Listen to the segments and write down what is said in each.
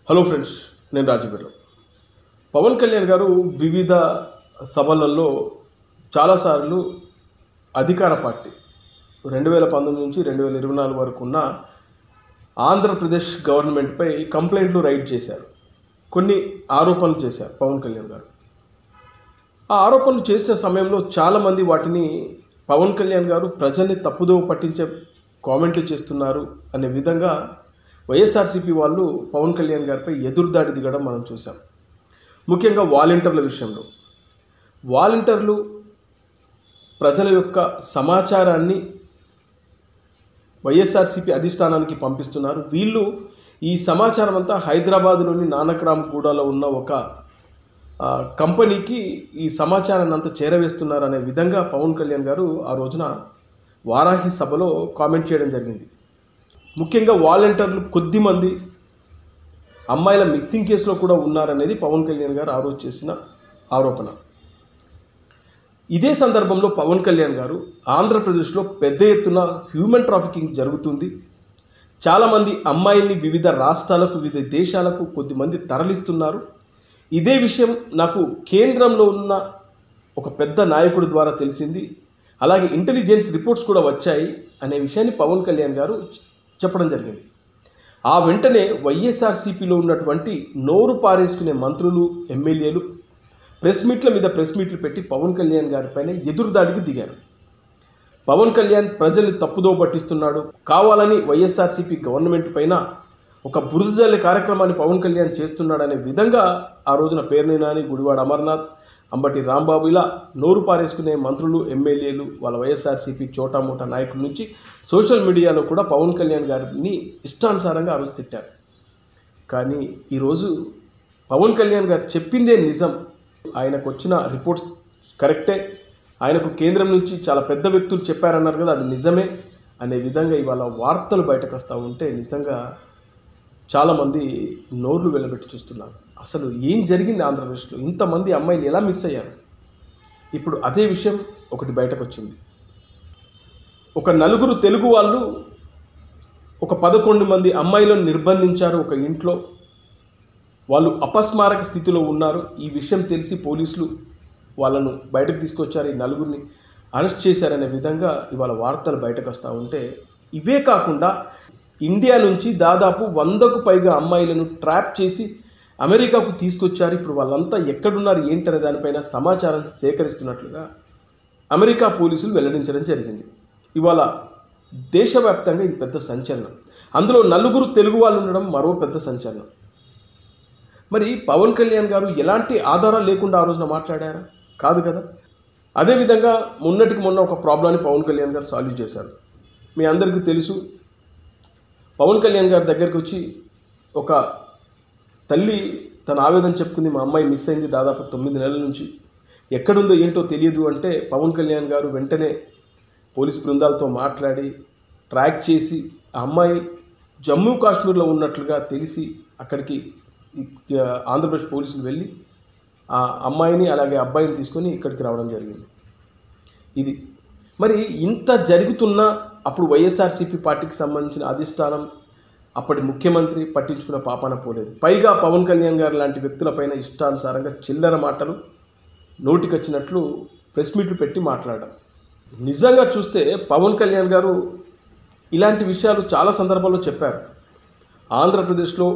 Hello friends, నేను రాజుగారు. పవన్ కళ్యాణ్ గారు వివిధ సభలలో చాలాసార్లు అధికార పార్టీ 2019 నుంచి 2024 వరకు ఉన్న ఆంధ్రప్రదేశ్ గవర్నమెంట్పై కంప్లైంట్లు రైట్ చేశారు. కొన్ని ఆరోపణలు చేశారు పవన్ కళ్యాణ్ గారు. ఆ ఆరోపణలు చేసిన సమయంలో చాలామంది వాటిని పవన్ కళ్యాణ్ గారు ప్రజల్ని తప్పుదోవ పట్టించే కామెంట్లు చేస్తున్నారు అనే విధంగా వైఎస్ఆర్సీపీ వాళ్ళు పవన్ కళ్యాణ్ గారిపై ఎదురుదాడి దిగడం మనం చూసాం. ముఖ్యంగా వాలంటీర్ల విషయంలో వాలంటీర్లు ప్రజల యొక్క సమాచారాన్ని వైఎస్ఆర్సీపీ అధిష్టానానికి పంపిస్తున్నారు. వీళ్ళు ఈ సమాచారం అంతా హైదరాబాద్లోని నానక్రామ్గూడలో ఉన్న ఒక కంపెనీకి ఈ సమాచారాన్ని అంతా చేరవేస్తున్నారు అనే విధంగా పవన్ కళ్యాణ్ గారు ఆ రోజున వారాహి సభలో కామెంట్ చేయడం జరిగింది. ముఖ్యంగా వాలంటీర్లు కొద్దిమంది అమ్మాయిల మిస్సింగ్ కేసులో కూడా ఉన్నారనేది పవన్ కళ్యాణ్ గారు ఆ రోజు చేసిన ఆరోపణ. ఇదే సందర్భంలో పవన్ కళ్యాణ్ గారు ఆంధ్రప్రదేశ్లో పెద్ద ఎత్తున హ్యూమన్ ట్రాఫికింగ్ జరుగుతుంది, చాలామంది అమ్మాయిల్ని వివిధ రాష్ట్రాలకు వివిధ దేశాలకు కొద్దిమంది తరలిస్తున్నారు, ఇదే విషయం నాకు కేంద్రంలో ఉన్న ఒక పెద్ద నాయకుడి ద్వారా తెలిసింది, అలాగే ఇంటెలిజెన్స్ రిపోర్ట్స్ కూడా వచ్చాయి అనే విషయాన్ని పవన్ కళ్యాణ్ గారు చెప్పడం జరిగింది. ఆ వెంటనే వైఎస్ఆర్సీపీలో ఉన్నటువంటి నోరు పారేసుకునే మంత్రులు, ఎమ్మెల్యేలు ప్రెస్ మీట్లు పెట్టి పవన్ కళ్యాణ్ గారిపైన ఎదురుదాడికి దిగారు. పవన్ కళ్యాణ్ ప్రజల్ని తప్పుదో పట్టిస్తున్నాడు, కావాలని వైఎస్ఆర్సీపీ గవర్నమెంట్ పైన ఒక బురదజల్లే కార్యక్రమాన్ని పవన్ కళ్యాణ్ చేస్తున్నాడనే విధంగా ఆ రోజున పేర్ని నాని, గుడివాడ అమర్నాథ్, అంబటి రాంబాబు ఇలా నోరు పారేసుకునే మంత్రులు, ఎమ్మెల్యేలు, వాళ్ళ వైఎస్ఆర్సీపీ చోటామోటా నాయకుల నుంచి సోషల్ మీడియాలో కూడా పవన్ కళ్యాణ్ గారిని ఇష్టానుసారంగా ఆ రోజు తిట్టారు. కానీ ఈరోజు పవన్ కళ్యాణ్ గారు చెప్పిందే నిజం, ఆయనకు వచ్చిన రిపోర్ట్స్ కరెక్టే, ఆయనకు కేంద్రం నుంచి చాలా పెద్ద వ్యక్తులు చెప్పారన్నారు కదా, అది నిజమే అనే విధంగా ఇవాళ వార్తలు బయటకు వస్తూ ఉంటే నిజంగా చాలామంది నోర్లు వెళ్ళబెట్టి చూస్తున్నారు. అసలు ఏం జరిగింది ఆంధ్రప్రదేశ్లో, ఇంతమంది అమ్మాయిలు ఎలా మిస్ అయ్యారు? ఇప్పుడు అదే విషయం ఒకటి బయటకు వచ్చింది. ఒక నలుగురు తెలుగు వాళ్ళు ఒక 11 మంది అమ్మాయిలను నిర్బంధించారు ఒక ఇంట్లో. వాళ్ళు అపస్మారక స్థితిలో ఉన్నారు. ఈ విషయం తెలిసి పోలీసులు వాళ్ళను బయటకు తీసుకొచ్చారు, ఈ నలుగురిని అరెస్ట్ చేశారనే విధంగా ఇవాళ వార్తలు బయటకు వస్తూ ఉంటే, ఇవే కాకుండా ఇండియా నుంచి దాదాపు 100కు పైగా అమ్మాయిలను ట్రాప్ చేసి అమెరికాకు తీసుకొచ్చారు. ఇప్పుడు వాళ్ళంతా ఎక్కడున్నారు ఏంటనే దానిపైన సమాచారం సేకరిస్తున్నట్లుగా అమెరికా పోలీసులు వెల్లడించడం జరిగింది. ఇవాళ దేశవ్యాప్తంగా ఇది పెద్ద సంచలనం. అందులో నలుగురు తెలుగు వాళ్ళు ఉండడం మరో పెద్ద సంచలనం. మరి పవన్ కళ్యాణ్ గారు ఎలాంటి ఆధారాలు లేకుండా ఆ రోజున మాట్లాడారా? కాదు కదా. అదేవిధంగా మొన్నటికి మొన్న ఒక ప్రాబ్లాన్ని పవన్ కళ్యాణ్ గారు సాల్వ్ చేశారు. మీ అందరికీ తెలుసు, పవన్ కళ్యాణ్ గారి దగ్గరికి వచ్చి ఒక తల్లి తన ఆవేదన చెప్పుకుంది, మా అమ్మాయి మిస్ అయింది దాదాపు 9 నెలల నుంచి, ఎక్కడుందో ఏంటో తెలియదు అంటే పవన్ కళ్యాణ్ గారు వెంటనే పోలీస్ బృందాలతో మాట్లాడి ట్రాక్ చేసి ఆ అమ్మాయి జమ్మూ కాశ్మీర్లో ఉన్నట్లుగా తెలిసి అక్కడికి ఆంధ్రప్రదేశ్ పోలీసులు వెళ్ళి ఆ అమ్మాయిని అలాగే అబ్బాయిని తీసుకొని ఇక్కడికి రావడం జరిగింది. ఇది మరి ఇంత జరుగుతున్నా అప్పుడు వైఎస్ఆర్సీపీ పార్టీకి సంబంధించిన అధిష్టానం, అప్పటి ముఖ్యమంత్రి పట్టించుకున్న పాపాన పోలేదు. పైగా పవన్ కళ్యాణ్ గారు లాంటి వ్యక్తులపైన ఇష్టానుసారంగా చిల్లర మాటలు నోటికొచ్చినట్లు ప్రెస్ మీట్లు పెట్టి మాట్లాడడం. నిజంగా చూస్తే పవన్ కళ్యాణ్ గారు ఇలాంటి విషయాలు చాలా సందర్భాల్లో చెప్పారు. ఆంధ్రప్రదేశ్లో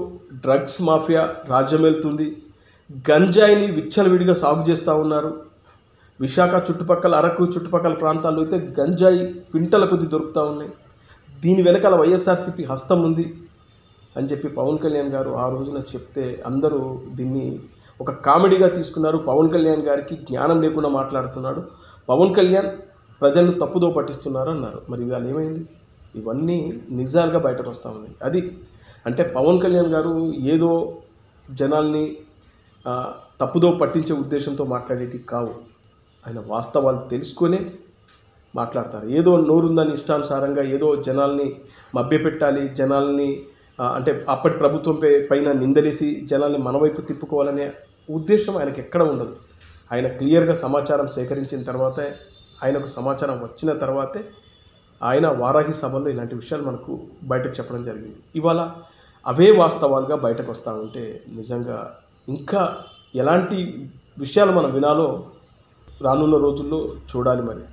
డ్రగ్స్ మాఫియా రాజ్యమేలుతుంది, గంజాయిని విచ్చలవిడిగా సాగు చేస్తూ ఉన్నారు. విశాఖ చుట్టుపక్కల, అరకు చుట్టుపక్కల ప్రాంతాల్లో అయితే గంజాయి పింటల కొద్ది దొరుకుతూ ఉన్నాయి. దీని వెనకాల వైఎస్ఆర్సీపీ హస్తం ఉంది అని చెప్పి పవన్ కళ్యాణ్ గారు ఆ రోజున చెప్తే అందరూ దీన్ని ఒక కామెడీగా తీసుకున్నారు. పవన్ కళ్యాణ్ గారికి జ్ఞానం లేకుండా మాట్లాడుతున్నాడు, పవన్ కళ్యాణ్ ప్రజలను తప్పుదో పట్టిస్తున్నారు అన్నారు. మరి ఇవాళ ఏమైంది? ఇవన్నీ నిజాలుగా బయటకు వస్తూ ఉన్నాయి. అది అంటే పవన్ కళ్యాణ్ గారు ఏదో జనాల్ని తప్పుదో పట్టించే ఉద్దేశంతో మాట్లాడేటి కావు. ఆయన వాస్తవాలు తెలుసుకొనే మాట్లాడతారు. ఏదో నోరుందని ఇష్టానుసారంగా ఏదో జనాల్ని మభ్యపెట్టాలి, జనాల్ని అంటే అప్పటి ప్రభుత్వం పైన నిందలేసి జనాల్ని మన వైపు తిప్పుకోవాలనే ఉద్దేశం ఆయనకు ఎక్కడ ఉండదు. ఆయన క్లియర్గా సమాచారం సేకరించిన తర్వాతే, ఆయనకు సమాచారం వచ్చిన తర్వాతే ఆయన వారాహి సభల్లో ఇలాంటి విషయాలు మనకు బయటకు చెప్పడం జరిగింది. ఇవాళ అవే వాస్తవాలుగా బయటకు వస్తూ ఉంటే నిజంగా ఇంకా ఎలాంటి విషయాలు మనం వినాలో రానున్న రోజుల్లో చూడాలి మరి.